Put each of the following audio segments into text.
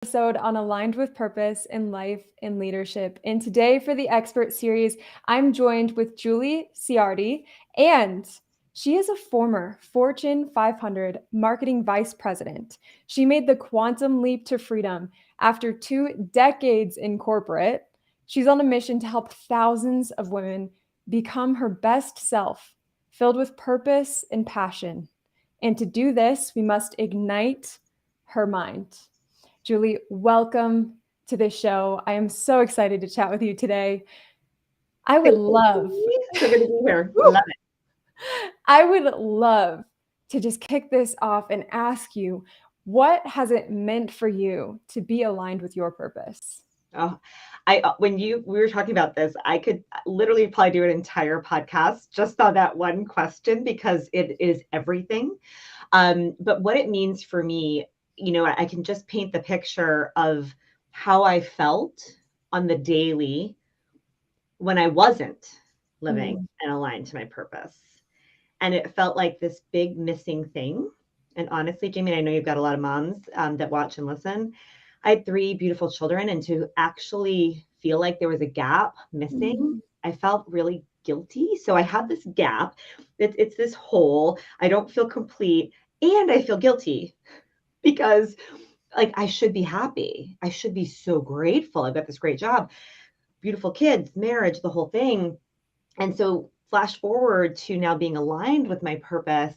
Episode on Aligned with Purpose in Life and Leadership. And today, for the Expert Series, I'm joined with Julie Ciardi, and she is a former Fortune 500 marketing vice president. She made the quantum leap to freedom after 2 decades in corporate. She's on a mission to help thousands of women become her best self, filled with purpose and passion. And to do this, we must ignite her mind. Julie, welcome to this show. I am so excited to chat with you today. I would love, So good to be here. I love it. I would love to just kick this off and ask you, what has it meant for you to be aligned with your purpose? Oh, when we were talking about this, I could literally probably do an entire podcast just on that one question because it is everything. But what it means for me, I can just paint the picture of how I felt on the daily when I wasn't living and aligned to my purpose. And it felt like this big missing thing. And honestly, Jamie, I know you've got a lot of moms that watch and listen. I had 3 beautiful children, and to actually feel like there was a gap missing, I felt really guilty. So I had this gap. It's this hole. I don't feel complete, and I feel guilty because, like, I should be happy. I should be so grateful. I've got this great job, beautiful kids, marriage, the whole thing. And so flash forward to now being aligned with my purpose.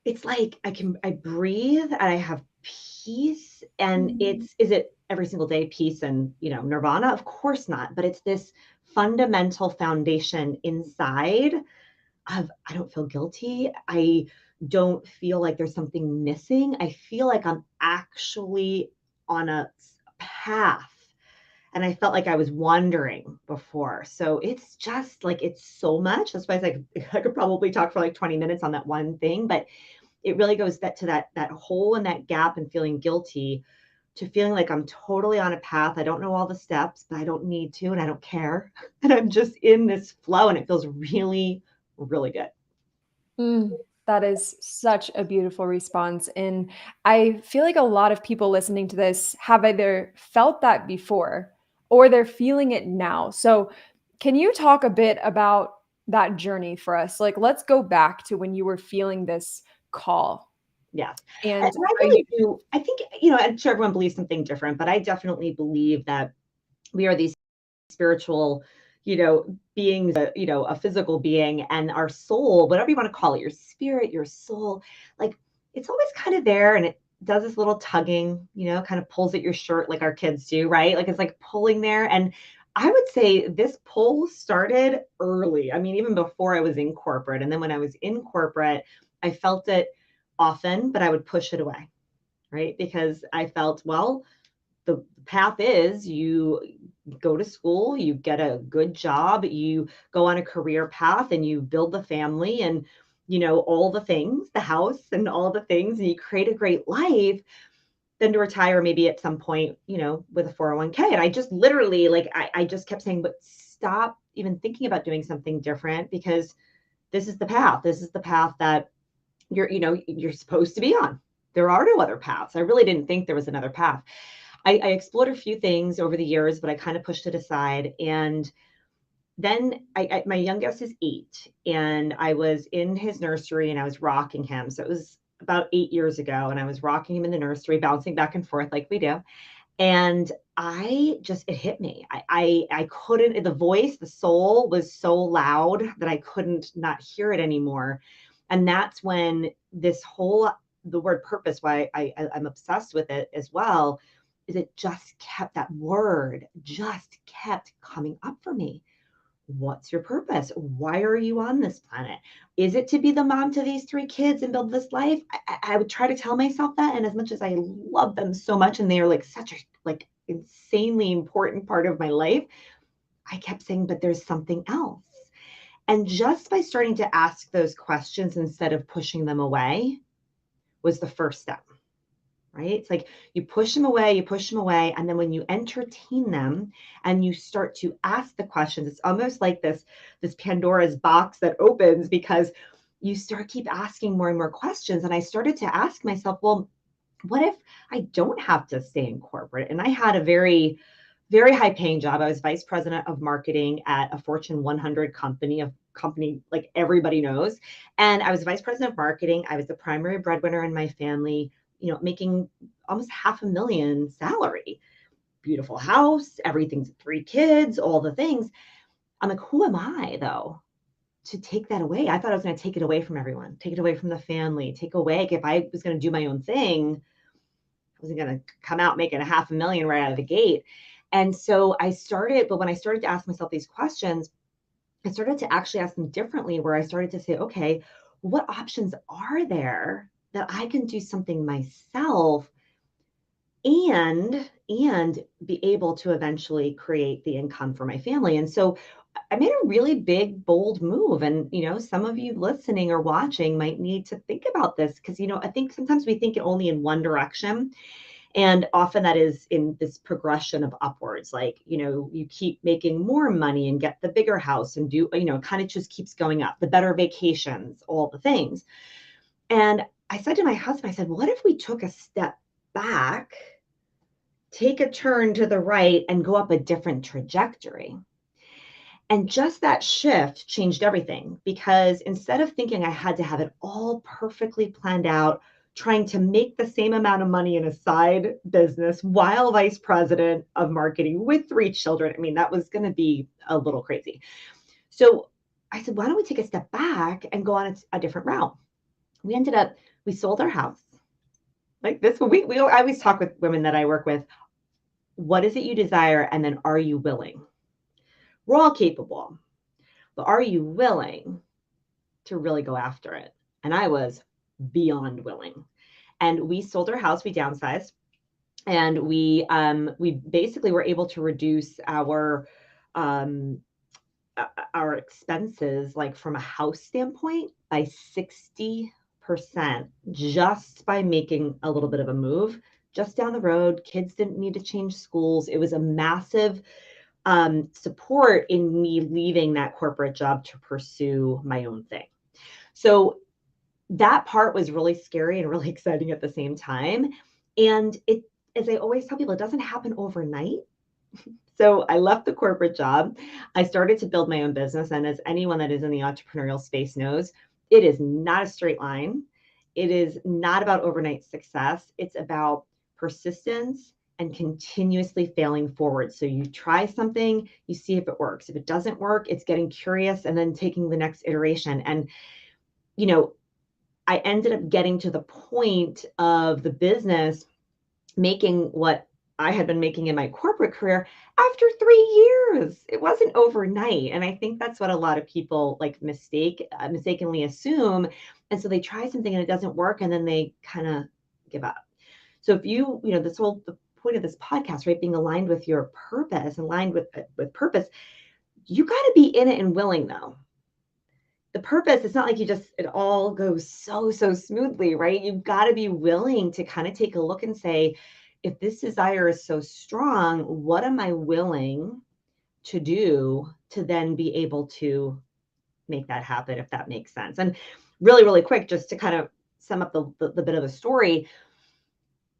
It's like I breathe and I have peace. And is it every single day peace and, nirvana? Of course not. But it's this fundamental foundation inside of, I don't feel guilty. I don't feel like there's something missing. I feel like I'm actually on a path. And I felt like I was wandering before. So it's just like, it's so much. That's why it's like, I could probably talk for like 20 minutes on that one thing, but it really goes to that hole and that gap and feeling guilty to feeling like I'm totally on a path. I don't know all the steps, but I don't need to, and I don't care. And I'm just in this flow, and it feels really, really good. That is such a beautiful response. And I feel like a lot of people listening to this have either felt that before or they're feeling it now. So, can you talk a bit about that journey for us? Like, let's go back to when you were feeling this call. Yes. And I really do. I think, I'm sure everyone believes something different, but I definitely believe that we are these spiritual, beings, a physical being, and our soul, whatever you want to call it, your spirit, your soul, like it's always kind of there, and it does this little tugging, kind of pulls at your shirt like our kids do, right? Like it's like pulling there. And I would say this pull started early. I mean, even before I was in corporate. And then when I was in corporate, I felt it often, but I would push it away, right? Because I felt, well, the path is you go to school, you get a good job, you go on a career path, and you build the family and, all the things, the house and all the things, and you create a great life, then to retire maybe at some point, with a 401k. And I just literally, like, I just kept saying, but stop even thinking about doing something different, because this is the path. This is the path that you're supposed to be on. There are no other paths. I really didn't think there was another path. I explored a few things over the years, but I kind of pushed it aside. And then my youngest is 8, and I was in his nursery and I was rocking him. So it was about 8 years ago, and I was rocking him in the nursery, bouncing back and forth like we do. And it hit me. I couldn't, the voice, the soul was so loud that I couldn't not hear it anymore. And that's when the word purpose, why I'm obsessed with it as well, is it just kept, that word just kept coming up for me. What's your purpose? Why are you on this planet? Is it to be the mom to these 3 kids and build this life? I would try to tell myself that. And as much as I love them so much, and they are like such a insanely important part of my life, I kept saying, but there's something else. And just by starting to ask those questions instead of pushing them away was the first step. Right? It's like you push them away. And then when you entertain them and you start to ask the questions, it's almost like this Pandora's box that opens, because you keep asking more and more questions. And I started to ask myself, well, what if I don't have to stay in corporate? And I had a very, very high paying job. I was vice president of marketing at a Fortune 100 company, a company like everybody knows. And I was vice president of marketing. I was the primary breadwinner in my family, making almost 500,000 salary, beautiful house, everything's 3 kids, all the things. I'm like, who am I though to take that away? I thought I was going to take it away from everyone, take it away from the family, take away. If I was going to do my own thing, I wasn't going to come out making 500,000 right out of the gate. And so but when I started to ask myself these questions, I started to actually ask them differently, where I started to say, okay, what options are there that I can do something myself and be able to eventually create the income for my family? And so I made a really big, bold move. And, some of you listening or watching might need to think about this because, I think sometimes we think it only in one direction. And often that is in this progression of upwards, like, you keep making more money and get the bigger house and do, it kind of just keeps going up, the better vacations, all the things. And I said to my husband, I said, what if we took a step back, take a turn to the right, and go up a different trajectory? And just that shift changed everything, because instead of thinking I had to have it all perfectly planned out, trying to make the same amount of money in a side business while vice president of marketing with 3 children, I mean, that was going to be a little crazy. So I said, why don't we take a step back and go on a different route? We sold our house. Like this, I always talk with women that I work with. What is it you desire? And then are you willing? We're all capable, but are you willing to really go after it? And I was beyond willing. And we sold our house, we downsized, and we basically were able to reduce um, our expenses, like from a house standpoint, by 60%, just by making a little bit of a move just down the road. Kids didn't need to change schools. It was a massive support in me leaving that corporate job to pursue my own thing. So that part was really scary and really exciting at the same time. And as I always tell people, it doesn't happen overnight. So I left the corporate job. I started to build my own business. And as anyone that is in the entrepreneurial space knows, it is not a straight line. It is not about overnight success. It's about persistence and continuously failing forward. So you try something, you see if it works. If it doesn't work, it's getting curious and then taking the next iteration. And, you know, I ended up getting to the point of the business making what I had been making in my corporate career after 3 years. It wasn't overnight. And I think that's what a lot of people like mistakenly assume. And so they try something and it doesn't work and then they kind of give up. So if the point of this podcast, right, being aligned with your purpose, aligned with purpose, you got to be in it and willing though. The purpose, it's not like it all goes so smoothly, right? You've got to be willing to kind of take a look and say, if this desire is so strong, what am I willing to do to then be able to make that happen, if that makes sense? And really, really quick, just to kind of sum up the bit of the story,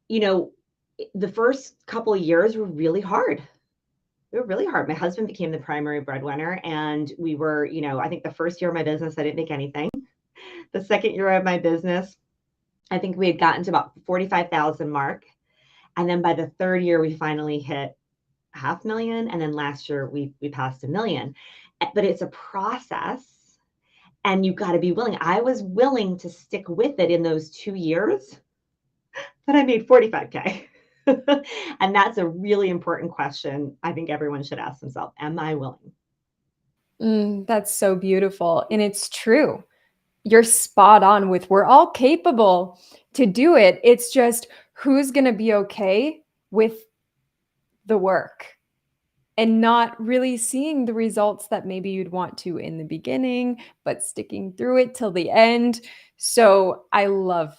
the first couple of years were really hard. They were really hard. My husband became the primary breadwinner, and we were, I think the first year of my business, I didn't make anything. The second year of my business, I think we had gotten to about 45,000 mark. And then by the third year, we finally hit 500,000. And then last year we passed 1 million. But it's a process and you've got to be willing. I was willing to stick with it in those 2 years, but I made 45K. And that's a really important question I think everyone should ask themselves. Am I willing? That's so beautiful. And it's true. You're spot on with we're all capable to do it. It's just who's going to be okay with the work and not really seeing the results that maybe you'd want to in the beginning, but sticking through it till the end. So I love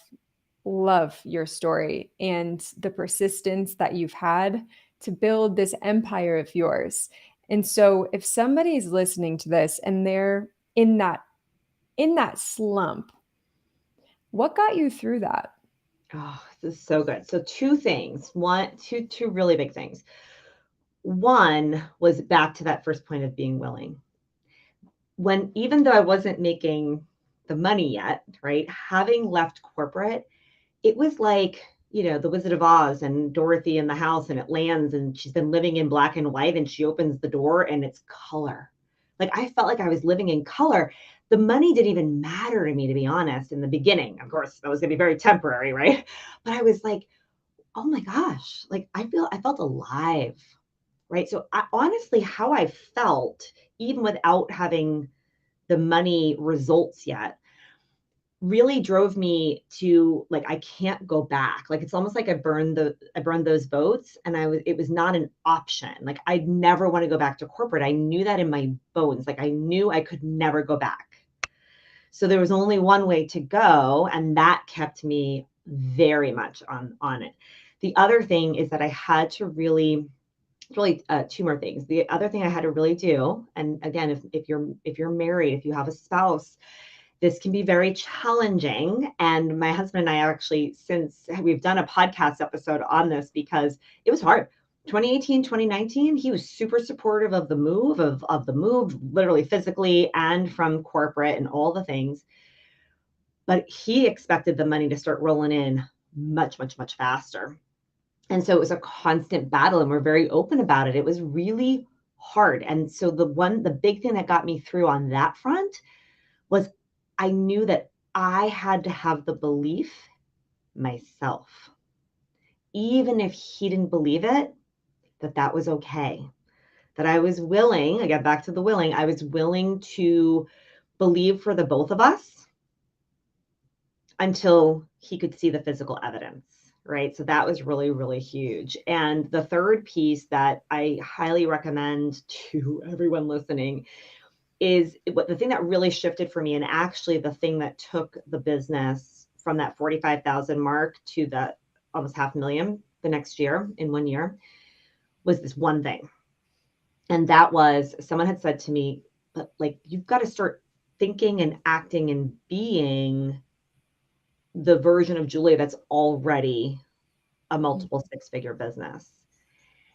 your story and the persistence that you've had to build this empire of yours. And so if somebody's listening to this and they're in that slump, what got you through that? Oh, this is so good. So two things. Two really big things. One was back to that first point of being willing. When even though I wasn't making the money yet, right? Having left corporate, it was like, the Wizard of Oz and Dorothy in the house and it lands and she's been living in black and white and she opens the door and it's color. Like I felt like I was living in color. The money didn't even matter to me, to be honest, in the beginning. Of course, that was going to be very temporary, right? But I was like, oh my gosh, like I felt alive, right? So honestly, how I felt, even without having the money results yet, really drove me to like I can't go back. Like it's almost like I burned those boats and it was not an option. Like I'd never want to go back to corporate. I knew that in my bones. Like I knew I could never go back. So there was only one way to go and that kept me very much on it. The other thing is that I had to really two more things. The other thing I had to really do, and again, if you're married, if you have a spouse, this can be very challenging. And my husband and I actually, since we've done a podcast episode on this because it was hard. 2018, 2019, he was super supportive of the move, of the move, literally physically and from corporate and all the things. But he expected the money to start rolling in much, much, much faster. And so it was a constant battle and we're very open about it. It was really hard. And so the big thing that got me through on that front was I knew that I had to have the belief myself, even if he didn't believe it, that that was okay. That I was willing, again, back to the willing, I was willing to believe for the both of us until he could see the physical evidence, right? So that was really, really huge. And the third piece that I highly recommend to everyone listening is what the thing that really shifted for me, and actually the thing that took the business from that 45,000 mark to the almost 500,000 the next year in 1 year, was this one thing. And that was someone had said to me, but like, you've got to start thinking and acting and being the version of Julia that's already a multiple six-figure business.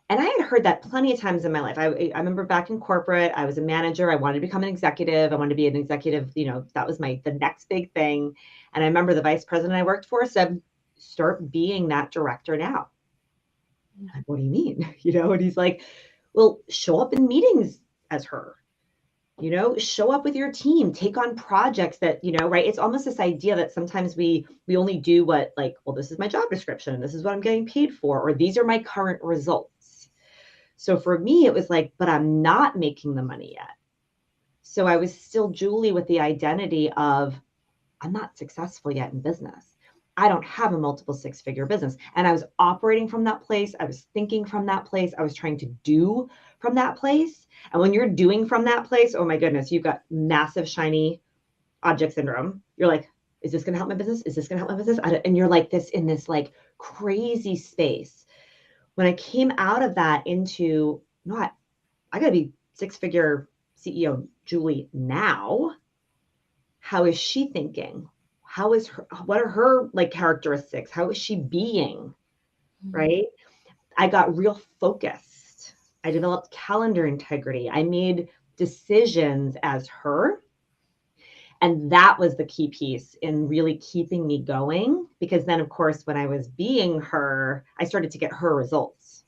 And I had heard that plenty of times in my life. I remember back in corporate, I was a manager. I wanted to become an executive. I wanted to be an executive. That was the next big thing. And I remember the vice president I worked for said, start being that director now. I'm like, what do you mean? And he's like, well, show up in meetings as her, show up with your team, take on projects that, right. It's almost this idea that sometimes we only do what, like, well, this is my job description. This is what I'm getting paid for, or these are my current results. So for me, it was like, but I'm not making the money yet. So I was still Julie with the identity of, I'm not successful yet in business. I don't have a multiple six-figure business. And I was operating from that place. I was thinking from that place. I was trying to do from that place. And when you're doing from that place, oh my goodness, you've got massive shiny object syndrome. You're like, is this going to help my business? Is this going to help my business? And you're like this in this like crazy space. When I came out of that into, no, I got to be six-figure CEO Julie now. How is she thinking? What are her like characteristics? How is she being? Right? I got real focused. I developed calendar integrity. I made decisions as her. And that was the key piece in really keeping me going. Because then, of course, when I was being her, I started to get her results.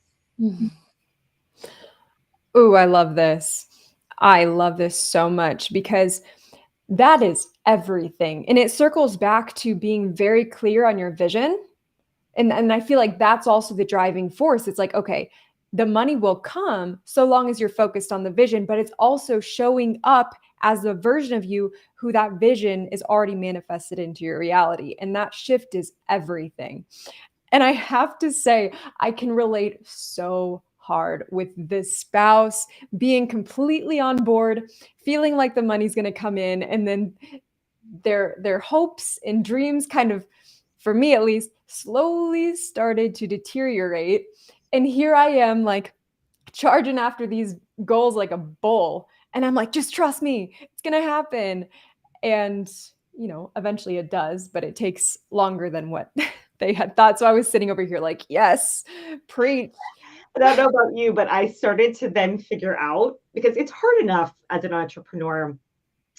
Ooh, I love this. I love this so much because that is everything. And it circles back to being very clear on your vision. And I feel like that's also the driving force. It's like, okay, the money will come so long as you're focused on the vision, but it's also showing up as a version of you who that vision is already manifested into your reality. And that shift is everything. And I have to say, I can relate so hard with the spouse being completely on board, feeling like the money's going to come in, and then their hopes and dreams kind of, for me at least, slowly started to deteriorate. And here I am, like, charging after these goals like a bull. And I'm like, just trust me, it's going to happen. And, eventually it does, but it takes longer than what they had thought. So I was sitting over here like, yes, preach. I don't know about you, but I started to then figure out, because it's hard enough as an entrepreneur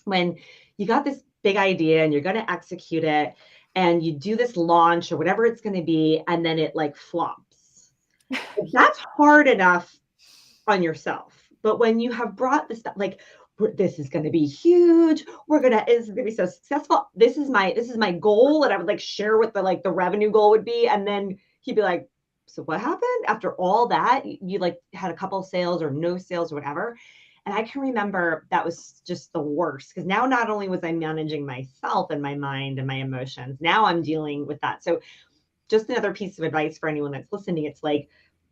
when you got this big idea and you're going to execute it and you do this launch or whatever it's going to be, and then it like flops. That's hard enough on yourself. But when you have brought this stuff, like, this is going to be huge, this is going to be so successful, this is my goal, and I would like share what the revenue goal would be, and then he'd be like, so what happened after all that? You like had a couple sales or no sales or whatever. And I can remember that was just the worst, because now not only was I managing myself and my mind and my emotions, now I'm dealing with that. So just another piece of advice for anyone that's listening, it's like,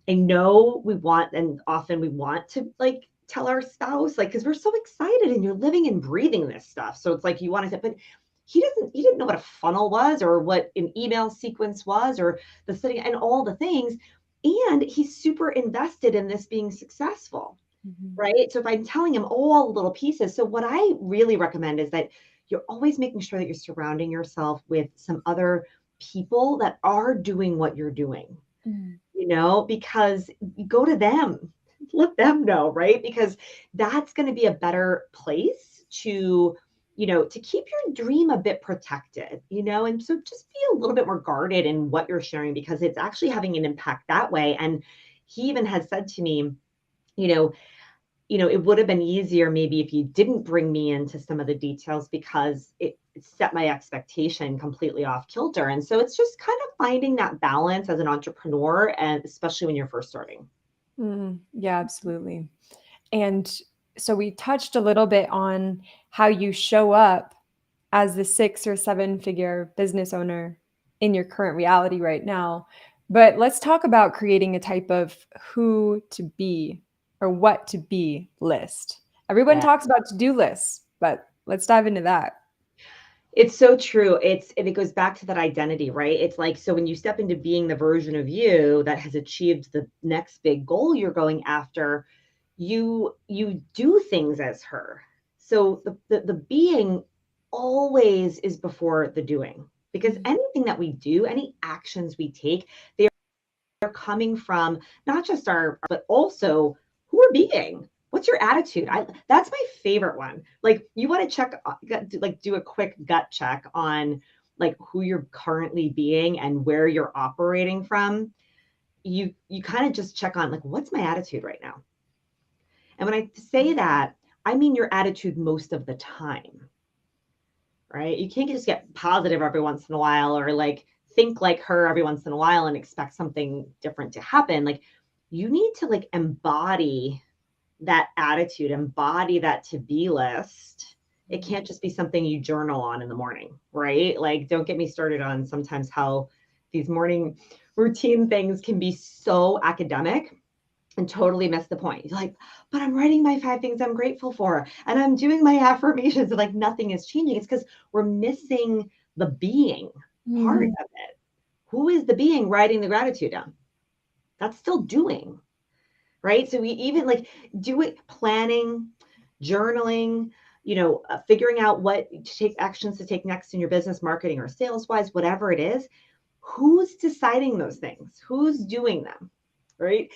I know we want, and often we want to like tell our spouse, like, because we're so excited and you're living and breathing this stuff. So it's like you want to, but he didn't know what a funnel was or what an email sequence was or the setting and all the things. And he's super invested in this being successful, Mhm. right? So if I'm telling him all the little pieces, so what I really recommend is that you're always making sure that you're surrounding yourself with some other people that are doing what you're doing, Mm. because you go to them, let them know, right? Because that's going to be a better place to keep your dream a bit protected, and so just be a little bit more guarded in what you're sharing, because it's actually having an impact that way. And he even has said to me, you know, it would have been easier maybe if you didn't bring me into some of the details, because it set my expectation completely off kilter. And so it's just kind of finding that balance as an entrepreneur, and especially when you're first starting. Yeah, absolutely. And so we touched a little bit on how you show up as the 6 or 7 figure business owner in your current reality right now. But let's talk about creating a type of who to be or what to be list. Everyone Yeah. talks about to do lists, but let's dive into that. It's so true. And it goes back to that identity, right? It's like, so when you step into being the version of you that has achieved the next big goal you're going after, you do things as her. So the being always is before the doing, because Mm. anything that we do, any actions we take, they're coming from not just but also who we're being. What's your attitude? That's my favorite one. Like, you want to check, like do a quick gut check on like who you're currently being and where you're operating from. You kind of just check on like, what's my attitude right now? And when I say that, I mean your attitude most of the time, right? You can't just get positive every once in a while, or like think like her every once in a while and expect something different to happen. Like, you need to like embody that attitude, embody that to be list. It can't just be something you journal on in the morning, right? Like, don't get me started on sometimes how these morning routine things can be so academic and totally miss the point. You're like, but I'm writing my 5 things I'm grateful for, and I'm doing my affirmations, and like nothing is changing. It's because we're missing the being part Mm. of it. Who is the being writing the gratitude down? That's still doing, right? So we even like do it, planning, journaling, figuring out what to take actions to take next in your business, marketing or sales wise, whatever it is. Who's deciding those things? Who's doing them? Right?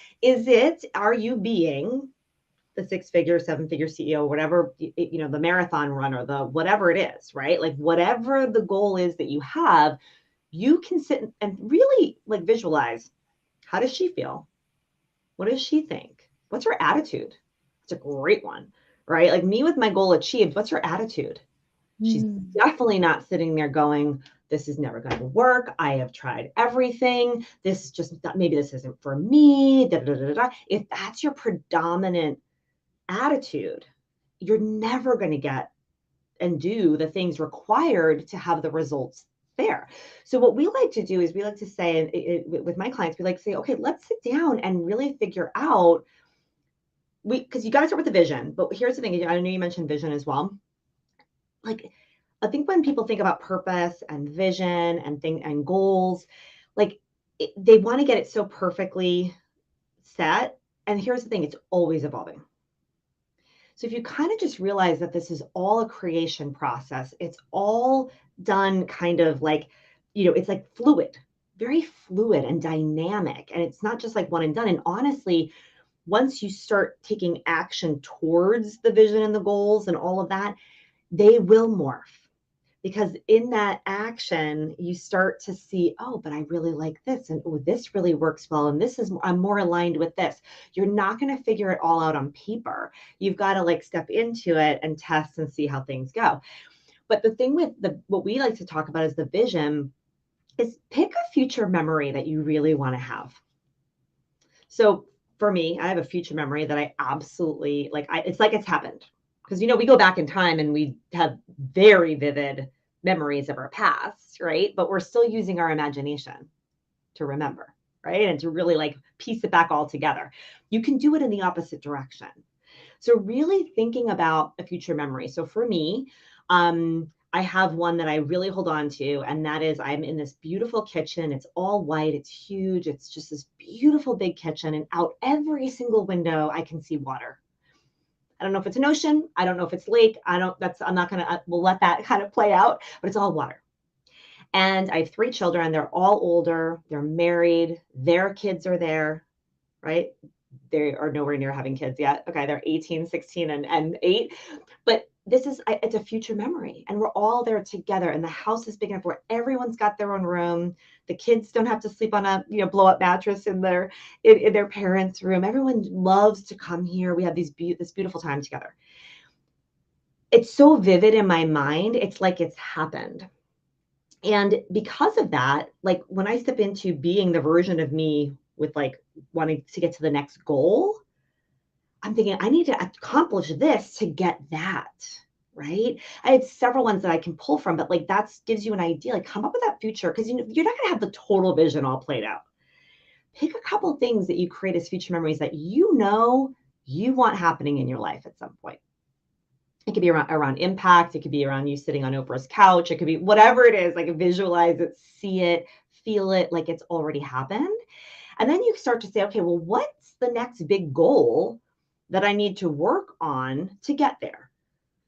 Are you being the 6 figure, 7 figure CEO, whatever, the marathon runner, the whatever it is, right? Like, whatever the goal is that you have, you can sit and really like visualize, how does she feel? What does she think? What's her attitude? It's a great one, right? Like, me with my goal achieved, what's her attitude? She's Mm. definitely not sitting there going, this is never going to work. I have tried everything. Maybe this isn't for me. Da, da, da, da. If that's your predominant attitude, you're never going to get and do the things required to have the results there. So what we like to do is we like to say, and with my clients, we like to say, okay, let's sit down and really figure out, because you got to start with the vision. But here's the thing. I know you mentioned vision as well. Like, I think when people think about purpose and vision and goals, like, they want to get it so perfectly set. And here's the thing, it's always evolving. So if you kind of just realize that this is all a creation process, it's all done kind of like, it's like fluid. very fluid and dynamic. And it's not just like one and done. And honestly, once you start taking action towards the vision and the goals and all of that, they will morph. Because in that action, you start to see, oh, but I really like this. And oh, this really works well. And this is, I'm more aligned with this. You're not going to figure it all out on paper. You've got to like step into it and test and see how things go. But the thing with what we like to talk about is the vision is pick a future memory that you really want to have. So for me, I have a future memory that I absolutely like. It's like it's happened because we go back in time and we have very vivid memories of our past, right? But we're still using our imagination to remember, right? And to really like piece it back all together. You can do it in the opposite direction. So really thinking about a future memory. So for me, I have one that I really hold on to, and that is I'm in this beautiful kitchen. It's all white. It's huge. It's just this beautiful big kitchen, and out every single window, I can see water. I don't know if it's an ocean. I don't know if it's lake. I'm not going to, we'll let that kind of play out, but it's all water. And I have 3 children. They're all older. They're married. Their kids are there, right? They are nowhere near having kids yet. Okay, they're 18, 16, and 8. But it's a future memory. And we're all there together. And the house is big enough where everyone's got their own room. The kids don't have to sleep on a blow up mattress in their parents' room. Everyone loves to come here. We have this beautiful time together. It's so vivid in my mind. It's like it's happened. And because of that, like when I step into being the version of me with like wanting to get to the next goal, I'm thinking I need to accomplish this to get that, right? I have several ones that I can pull from, but like that gives you an idea, like come up with that future because you're not going to have the total vision all played out. Pick a couple things that you create as future memories that you want happening in your life at some point. It could be around impact. It could be around you sitting on Oprah's couch. It could be whatever it is, like visualize it, see it, feel it like it's already happened. And then you start to say, okay, well, what's the next big goal that I need to work on to get there?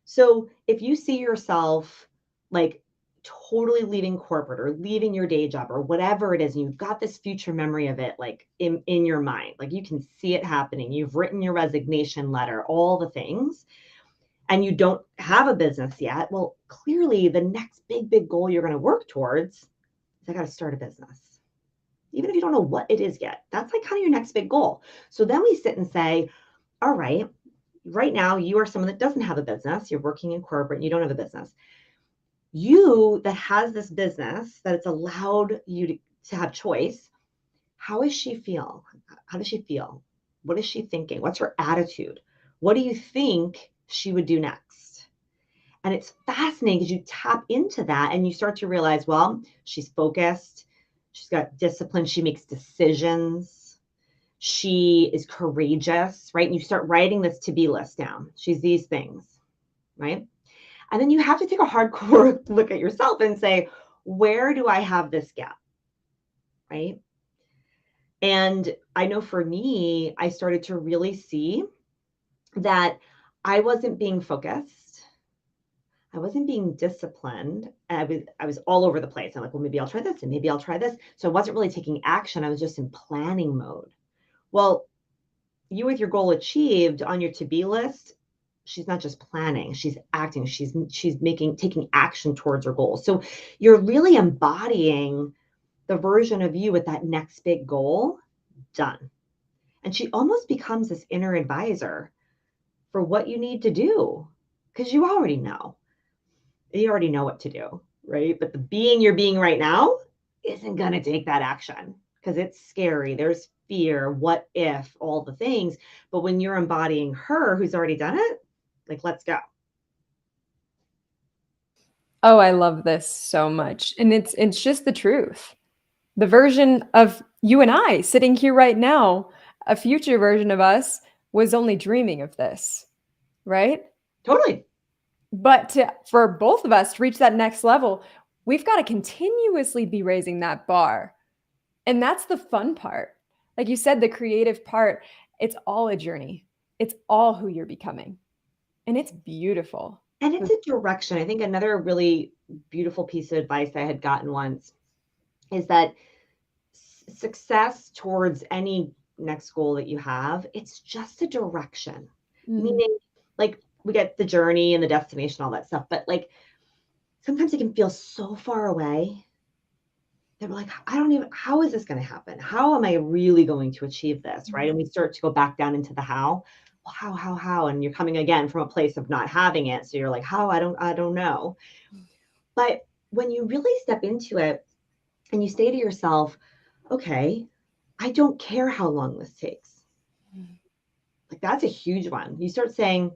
So if you see yourself like totally leaving corporate or leaving your day job or whatever it is, and you've got this future memory of it, like in your mind, like you can see it happening. You've written your resignation letter, all the things, and you don't have a business yet. Well, clearly the next big goal you're going to work towards is I got to start a business. Even if you don't know what it is yet, that's like kind of your next big goal. So then we sit and say, all right now you are someone that doesn't have a business. You're working in corporate and you don't have a business. You that has this business that it's allowed you to have choice. How does she feel? How does she feel? What is she thinking? What's her attitude? What do you think she would do next? And it's fascinating because you tap into that and you start to realize, well, she's focused. She's got discipline. She makes decisions. She is courageous, right? And you start writing this to-be list down. She's these things, right? And then you have to take a hardcore look at yourself and say, where do I have this gap, right? And I know for me, I started to really see that I wasn't being focused. I wasn't being disciplined. And I was all over the place. I'm like, well, maybe I'll try this and maybe I'll try this. So I wasn't really taking action. I was just in planning mode. Well, you with your goal achieved on your to-be list, she's not just planning, she's acting, she's taking action towards her goals. So you're really embodying the version of you with that next big goal done. And she almost becomes this inner advisor for what you need to do because you already know. You already know what to do, right? But the being you're being right now isn't going to take that action because it's scary. There's fear, what if, all the things. But when you're embodying her who's already done it, like, let's go. Oh, I love this so much. And it's just the truth. The version of you and I sitting here right now, a future version of us was only dreaming of this, right? Totally. But for both of us to reach that next level, we've got to continuously be raising that bar. And that's the fun part. Like you said, the creative part, it's all a journey. It's all who you're becoming. And it's beautiful. And it's a direction. I think another really beautiful piece of advice I had gotten once is that success towards any next goal that you have, it's just a direction. Mm. Meaning, like, we get the journey and the destination, all that stuff, but like sometimes it can feel so far away that we're like, I don't even, how is this going to happen? How am I really going to achieve this? Right. And we start to go back down into the how. Well, how, and you're coming again from a place of not having it. So you're like, how? I don't know. But when you really step into it and you say to yourself, okay, I don't care how long this takes. Like, that's a huge one. You start saying,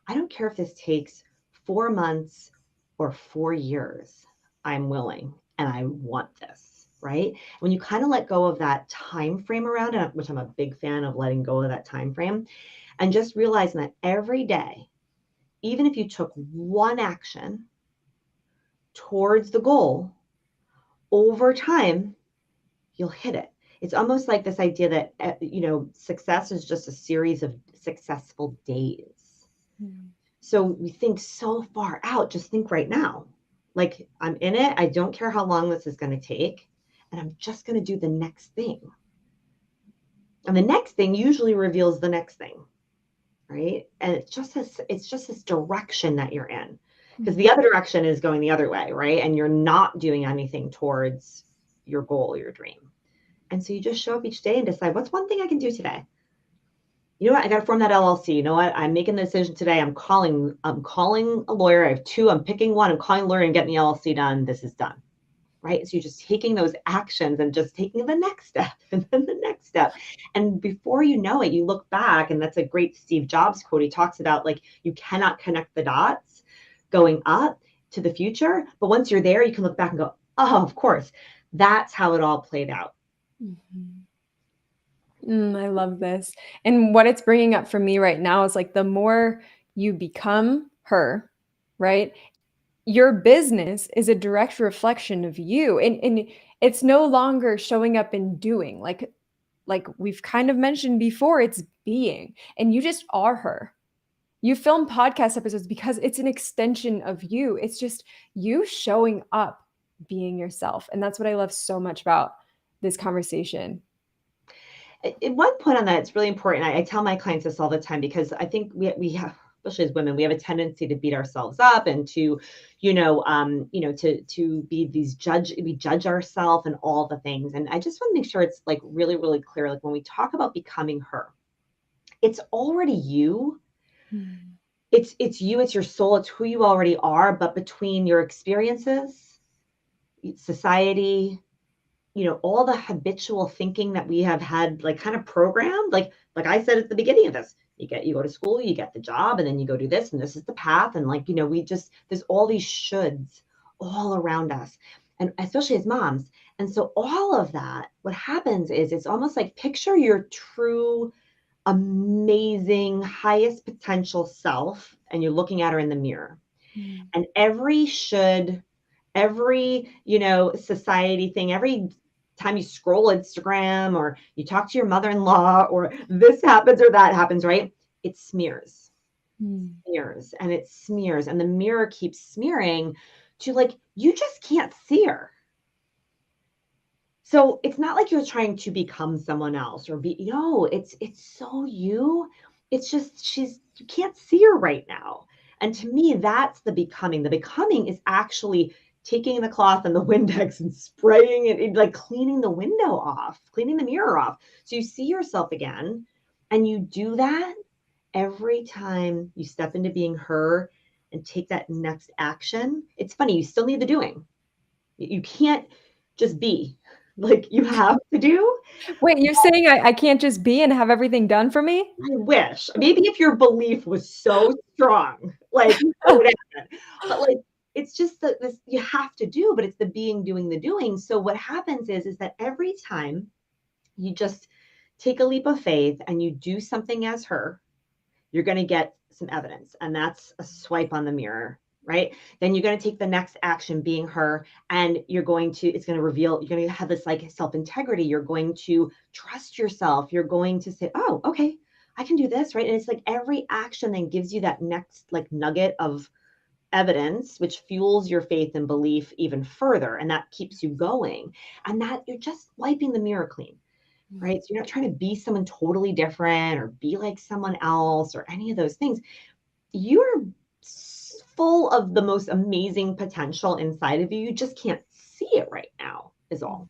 I don't care if this takes 4 months or 4 years. I'm willing and I want this, right? When you kind of let go of that time frame around it, which I'm a big fan of letting go of that time frame, and just realizing that every day, even if you took one action towards the goal, over time, you'll hit it. It's almost like this idea that, success is just a series of successful days. So we think so far out, just think right now. Like, I'm in it. I don't care how long this is going to take. And I'm just going to do the next thing. And the next thing usually reveals the next thing, right? And it's just this direction that you're in. Because the other direction is going the other way, right? And you're not doing anything towards your goal, your dream. And so you just show up each day and decide, what's one thing I can do today? You know what? I got to form that LLC. You know what? I'm making the decision today. I'm calling a lawyer. I have two. I'm picking one. I'm calling a lawyer and getting the LLC done. This is done. Right. So you're just taking those actions and just taking the next step and then the next step. And before you know it, you look back, and that's a great Steve Jobs quote. He talks about, like, you cannot connect the dots going up to the future. But once you're there, you can look back and go, oh, of course, that's how it all played out. I love this. And what it's bringing up for me right now is like the more you become her, right? Your business is a direct reflection of you. And it's no longer showing up and doing. Like we've kind of mentioned before, it's being. And you just are her. You film podcast episodes because it's an extension of you. It's just you showing up, being yourself. And that's what I love so much about this conversation. At one point on that, it's really important. I tell my clients this all the time, because I think we have, especially as women, we have a tendency to beat ourselves up and to, to be these we judge ourselves and all the things. And I just want to make sure it's like really, really clear. Like, when we talk about becoming her, it's already you. It's you, it's your soul, it's who you already are. But between your experiences, society, all the habitual thinking that we have had, like, kind of programmed, like I said at the beginning of this, you go to school, you get the job, and then you go do this, and this is the path. And, like, there's all these shoulds all around us, and especially as moms. And so all of that, what happens is, it's almost like, picture your true, amazing, highest potential self, and you're looking at her in the mirror. And every should, every, society thing, every time you scroll Instagram or you talk to your mother-in-law or this happens or that happens, right? It smears, smears, and it smears. And the mirror keeps smearing to, like, you just can't see her. So it's not like you're trying to become someone else or it's so you. It's just, you can't see her right now. And to me, that's the becoming. The becoming is actually taking the cloth and the Windex and spraying it, like cleaning the window off, cleaning the mirror off. So you see yourself again. And you do that every time you step into being her and take that next action. It's funny, you still need the doing. You can't just be. Like, you have to do. Wait, you're saying I can't just be and have everything done for me? I wish. Maybe if your belief was so strong, like, it would happen. But, like, it's just that this you have to do, but it's the being, doing the doing. So what happens is that every time you just take a leap of faith and you do something as her, you're going to get some evidence. And that's a swipe on the mirror, right? Then you're going to take the next action, being her, and it's going to reveal, you're going to have this, like, self-integrity. You're going to trust yourself. You're going to say, oh, okay, I can do this, right? And it's like every action then gives you that next, like, nugget of evidence, which fuels your faith and belief even further. And that keeps you going. And that you're just wiping the mirror clean, right? So you're not trying to be someone totally different or be like someone else or any of those things. You're full of the most amazing potential inside of you. You just can't see it right now, is all.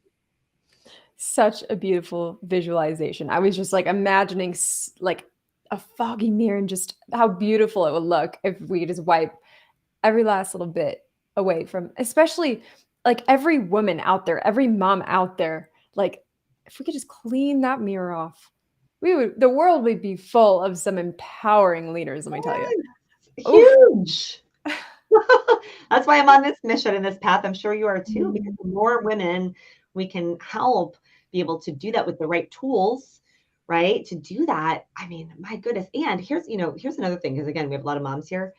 Such a beautiful visualization. I was just like imagining like a foggy mirror and just how beautiful it would look if we could just wipe every last little bit away from, especially like every woman out there, every mom out there, like if we could just clean that mirror off, the world would be full of some empowering leaders, let me tell you. Oof. Huge. That's why I'm on this mission and this path. I'm sure you are too, because the more women we can help be able to do that with the right tools, right? To do that, I mean, my goodness. And here's another thing, because again, we have a lot of moms here.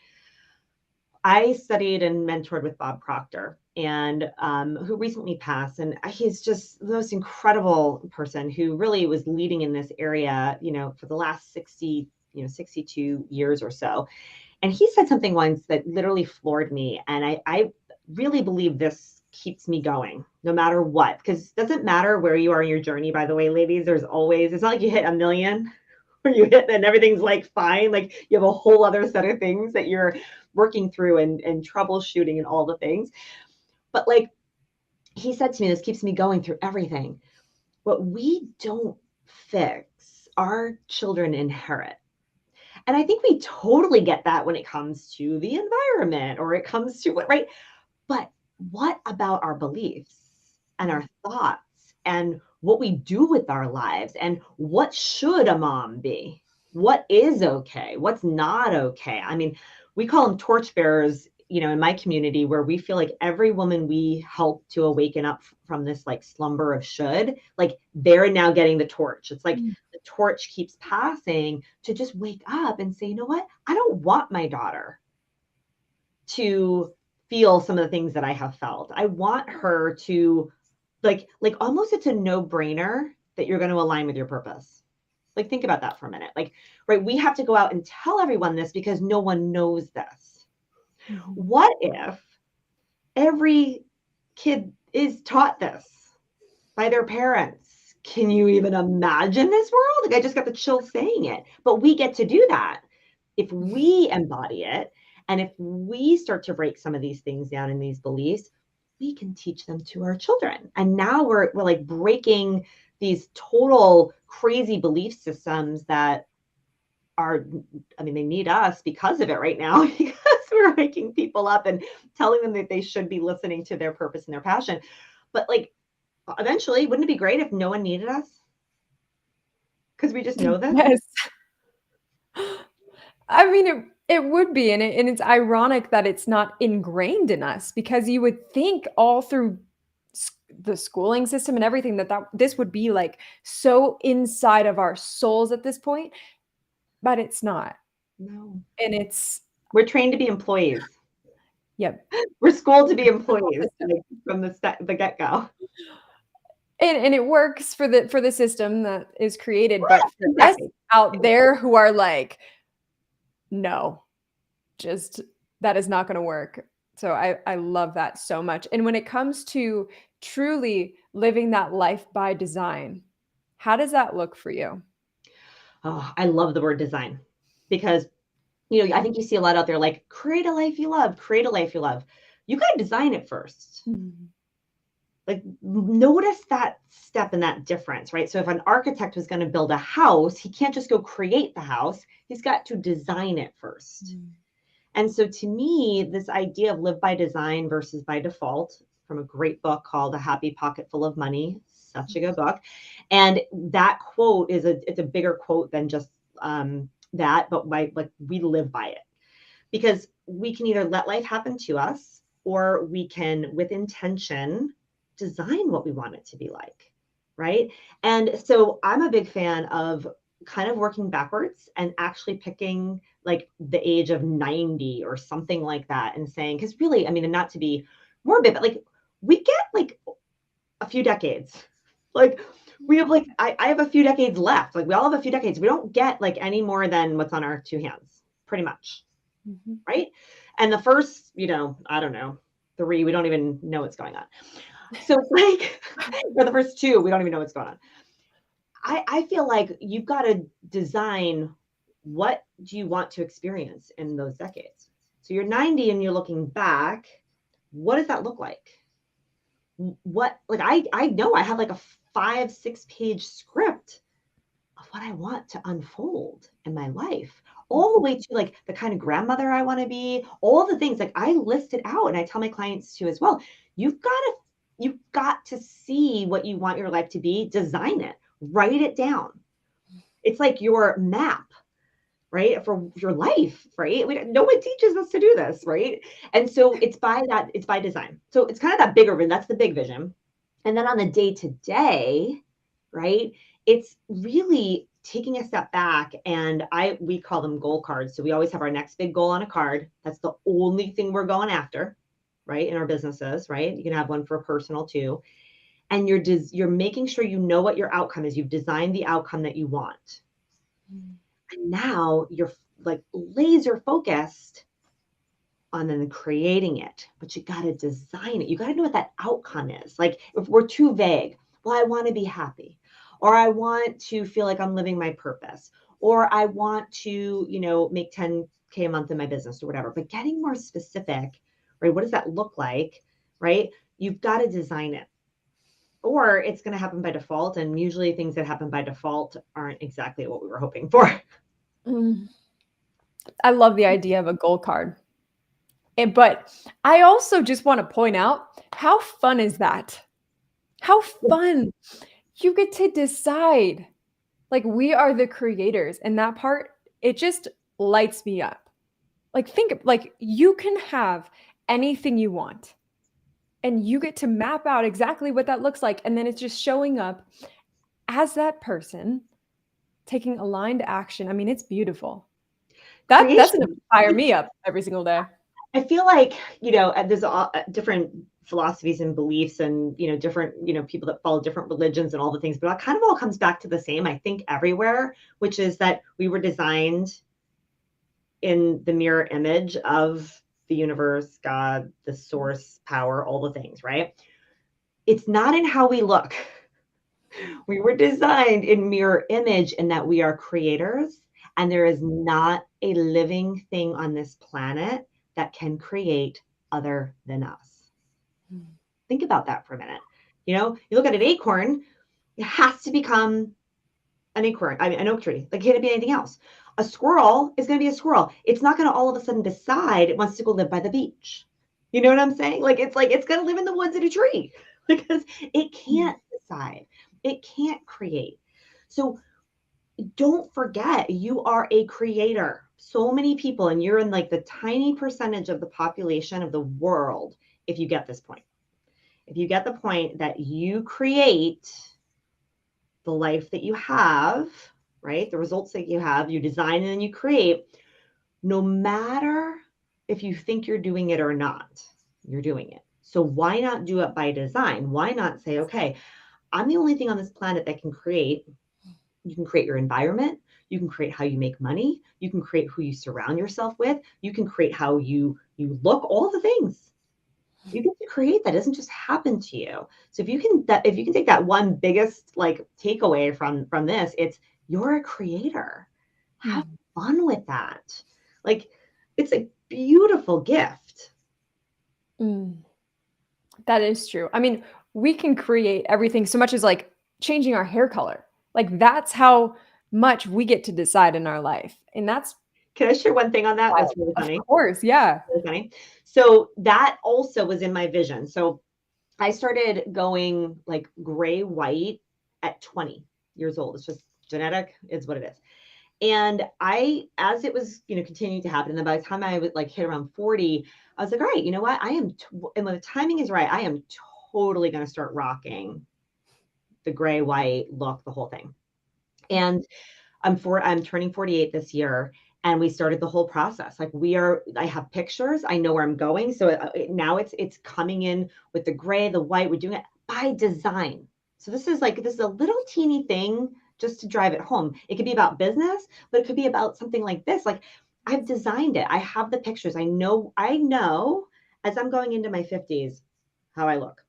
I studied and mentored with Bob Proctor, and who recently passed. And he's just the most incredible person who really was leading in this area, for the last 62 years or so. And he said something once that literally floored me. And I really believe this keeps me going no matter what, because it doesn't matter where you are in your journey, by the way, ladies, it's not like you hit a million or you hit and everything's like fine. Like you have a whole other set of things that you're working through and troubleshooting and all the things. But like he said to me, this keeps me going through everything. What we don't fix, our children inherit. And I think we totally get that when it comes to the environment or it comes to what, right? But what about our beliefs and our thoughts and what we do with our lives and what should a mom be? What is okay? What's not okay? I mean, we call them torchbearers, in my community, where we feel like every woman we help to awaken up from this like slumber of should, like they're now getting the torch. It's like the torch keeps passing to just wake up and say, you know what? I don't want my daughter to feel some of the things that I have felt. I want her to like almost it's a no-brainer that you're going to align with your purpose. Like think about that for a minute. Like, right, we have to go out and tell everyone this because no one knows this. What if every kid is taught this by their parents? Can you even imagine this world? Like I just got the chills saying it, but we get to do that if we embody it. And if we start to break some of these things down in these beliefs, we can teach them to our children. And now we're like breaking these total crazy belief systems that are, I mean, they need us because of it right now, because we're waking people up and telling them that they should be listening to their purpose and their passion. But like, eventually, wouldn't it be great if no one needed us? Because we just know this. Yes. I mean, it would be, and it's ironic that it's not ingrained in us because you would think all through the schooling system and everything that this would be like so inside of our souls at this point, but it's not. No. And we're trained to be employees. Yep. We're schooled to be employees like, from the get-go. And it works for the system that is created, but for us out there who are like, no, just that is not going to work. So I love that so much. And when it comes to truly living that life by design, how does that look for you? Oh, I love the word design because, I think you see a lot out there like create a life you love, create a life you love. You got to design it first. Mm-hmm. Like notice that step and that difference, right? So if an architect was going to build a house, he can't just go create the house. He's got to design it first. Mm-hmm. And so to me, this idea of live by design versus by default from a great book called A Happy Pocket Full of Money, such a good book. And that quote it's a bigger quote than just that, but we live by it because we can either let life happen to us or we can, with intention, design what we want it to be like, right? And so I'm a big fan of kind of working backwards and actually picking like the age of 90 or something like that and saying, because really, I mean, and not to be morbid, but like we get like a few decades. Like we have like, I have a few decades left. Like we all have a few decades. We don't get like any more than what's on our two hands, pretty much. Mm-hmm. Right. And the first, I don't know, 3, we don't even know what's going on. So it's like, or the first 2, we don't even know what's going on. I feel like you've got to design, what do you want to experience in those decades? So you're 90 and you're looking back, what does that look like? I know I have like a 5-6 page script of what I want to unfold in my life, all the way to like the kind of grandmother I want to be, all the things like I list it out, and I tell my clients to as well. You've got to see what you want your life to be, design it, write it down. It's like your map, right? For your life, right? No one teaches us to do this, right? And so it's by design. So it's kind of that bigger vision. That's the big vision. And then on the day to day, right? It's really taking a step back, and we call them goal cards. So we always have our next big goal on a card. That's the only thing we're going after, right? In our businesses, right? You can have one for personal too. And you're making sure you know what your outcome is. You've designed the outcome that you want. And now you're like laser focused on then creating it, but you got to design it. You got to know what that outcome is. Like if we're too vague, well, I want to be happy, or I want to feel like I'm living my purpose, or I want to, make 10K a month in my business or whatever, but getting more specific, right? What does that look like, right? You've got to design it, or it's going to happen by default. And usually things that happen by default aren't exactly what we were hoping for. I love the idea of a goal card. But I also just want to point out, how fun is that? How fun. You get to decide. Like, we are the creators, and that part, it just lights me up. Like, you can have anything you want, and you get to map out exactly what that looks like, and then it's just showing up as that person taking aligned action. I mean, it's beautiful. That's enough Creation. to fire me up every single day. I feel like, there's different philosophies and beliefs, and, different, people that follow different religions and all the things, but it kind of all comes back to the same, I think, everywhere, which is that we were designed in the mirror image of the universe, God, the source, power, all the things, right? It's not in how we look. We were designed in mirror image, in that we are creators, and there is not a living thing on this planet that can create other than us. Think about that for a minute. You look at an acorn, it has to become an acorn, an oak tree. Like, it can't be anything else. A squirrel is going to be a squirrel. It's not going to all of a sudden decide it wants to go live by the beach. You know what I'm saying? Like it's going to live in the woods in a tree because it can't decide. It can't create. So don't forget, you are a creator. So many people, and you're in like the tiny percentage of the population of the world. If you get this point, if you get the point that you create the life that you have, right? The results that you have, you design and then you create, no matter if you think you're doing it or not, you're doing it. So why not do it by design? Why not say, okay, I'm the only thing on this planet that can create. You can create your environment. You can create how you make money. You can create who you surround yourself with. You can create how you look, all the things. You get to create. That doesn't just happen to you. So if you can take that one biggest like takeaway from this, it's you're a creator. Have fun with that. Like, it's a beautiful gift. That is true. I mean, we can create everything, so much as like changing our hair color. Like, that's how much we get to decide in our life. And that's Can I share one thing on that? wild. That's really funny. Of course, yeah. Really funny. So that also was in my vision. So I started going like gray white at 20 years old. It's just genetic, is what it is. And as it was, continuing to happen, and then by the time I would like hit around 40, I was like, all right, you know what? And when the timing is right, I am totally going to start rocking the gray white look, the whole thing. And I'm turning 48 this year, and we started the whole process. Like, I have pictures, I know where I'm going. So now it's coming in with the gray, the white. We're doing it by design. So this is a little teeny thing just to drive it home. It could be about business, but it could be about something like this. Like, I've designed it. I have the pictures. I know as I'm going into my 50s how I look,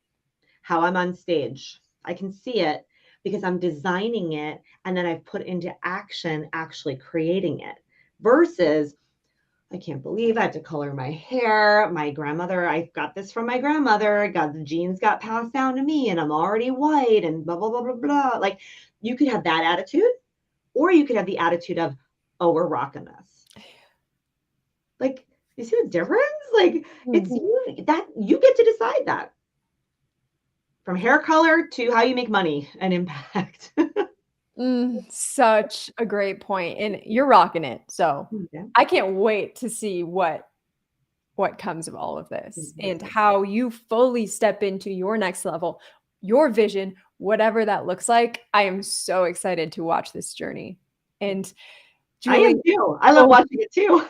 how I'm on stage. I can see it because I'm designing it and then I've put into action actually creating it versus I can't believe I had to color my hair. My grandmother, I got this from my grandmother. The genes got passed down to me and I'm already white and blah, blah, blah, blah, blah. Like you could have that attitude or you could have the attitude of, oh, we're rocking this. Like, you see the difference? Like it's you that you get to decide that. From hair color to how you make money and impact. Such a great point, and you're rocking it, so Yeah. I can't wait to see what comes of all of this and how you fully step into your next level, your vision, whatever that looks like. I am so excited to watch this journey. And I Julie, am too. I love oh, watching it too.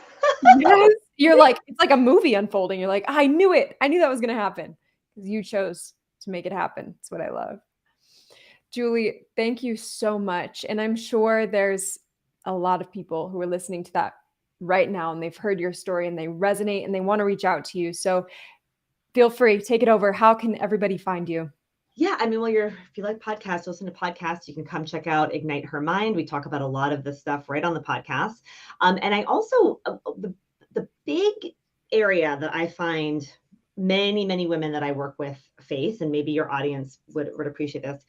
yes, you're like, it's like a movie unfolding. You're like, I knew it. I knew that was going to happen because you chose to make it happen. It's what I love. Julie, thank you so much. And I'm sure there's a lot of people who are listening to that right now and they've heard your story and they resonate and they want to reach out to you. So feel free, take it over. How can everybody find you? Yeah, I mean, well, if you like podcasts, listen to podcasts, you can come check out Ignite Her Mind. We talk about a lot of this stuff right on the podcast. And I also, the big area that I find many, many women that I work with face, and maybe your audience would appreciate this,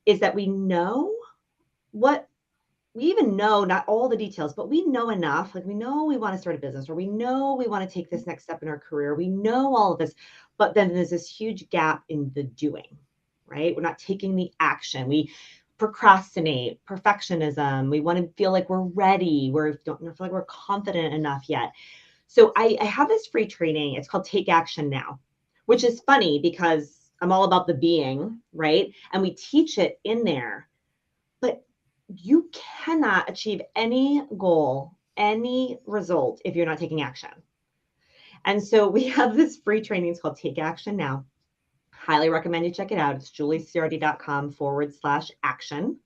is that we know what we even know, not all the details, but we know enough. Like we know we want to start a business or we know we want to take this next step in our career. We know all of this, but then there's this huge gap in the doing, right? We're not taking the action. We procrastinate, perfectionism. We want to feel like we're ready. We don't feel like we're confident enough yet. So I have this free training. It's called Take Action Now, which is funny because I'm all about the being, right? And we teach it in there. But you cannot achieve any goal, any result if you're not taking action. And so we have this free training. It's called Take Action Now. Highly recommend you check it out. It's julieciardi.com/action.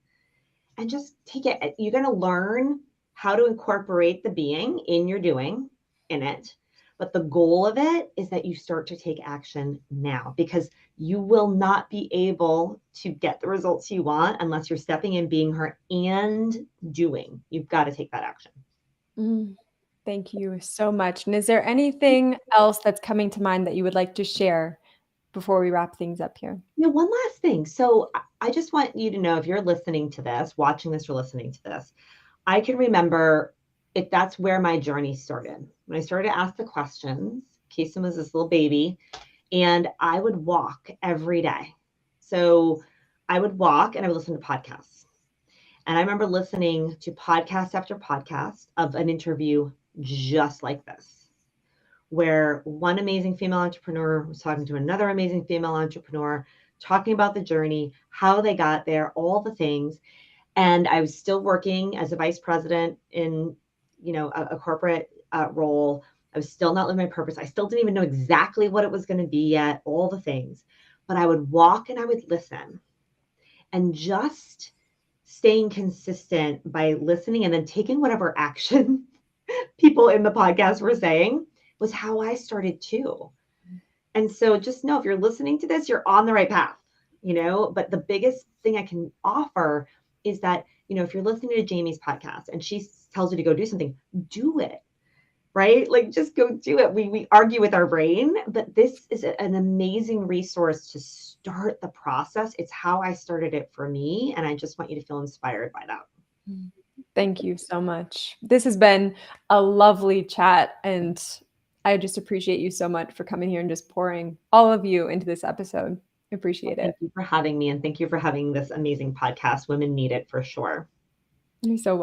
And just take it. You're going to learn how to incorporate the being in your doing in it. But the goal of it is that you start to take action now because you will not be able to get the results you want unless you're stepping in, being her, and doing. You've got to take that action. Thank you so much. And is there anything else that's coming to mind that you would like to share before we wrap things up here? Yeah, one last thing. So I just want you to know if you're listening to this, watching this, or listening to this, I can remember if that's where my journey started. When I started to ask the questions, Kason was this little baby, and I would walk every day. So I would walk and I would listen to podcasts. And I remember listening to podcast after podcast of an interview just like this, where one amazing female entrepreneur was talking to another amazing female entrepreneur, talking about the journey, how they got there, all the things. And I was still working as a vice president in, a corporate role. I was still not living my purpose. I still didn't even know exactly what it was going to be yet, all the things. But I would walk and I would listen and just staying consistent by listening and then taking whatever action people in the podcast were saying was how I started too. And so just know if you're listening to this, you're on the right path, but the biggest thing I can offer is that, if you're listening to Jamie's podcast and she tells you to go do something, do it, right? Like just go do it. We argue with our brain, but this is an amazing resource to start the process. It's how I started it for me. And I just want you to feel inspired by that. Thank you so much. This has been a lovely chat, and I just appreciate you so much for coming here and just pouring all of you into this episode. I appreciate it. Thank you for having me, and thank you for having this amazing podcast. Women need it for sure. You're so welcome.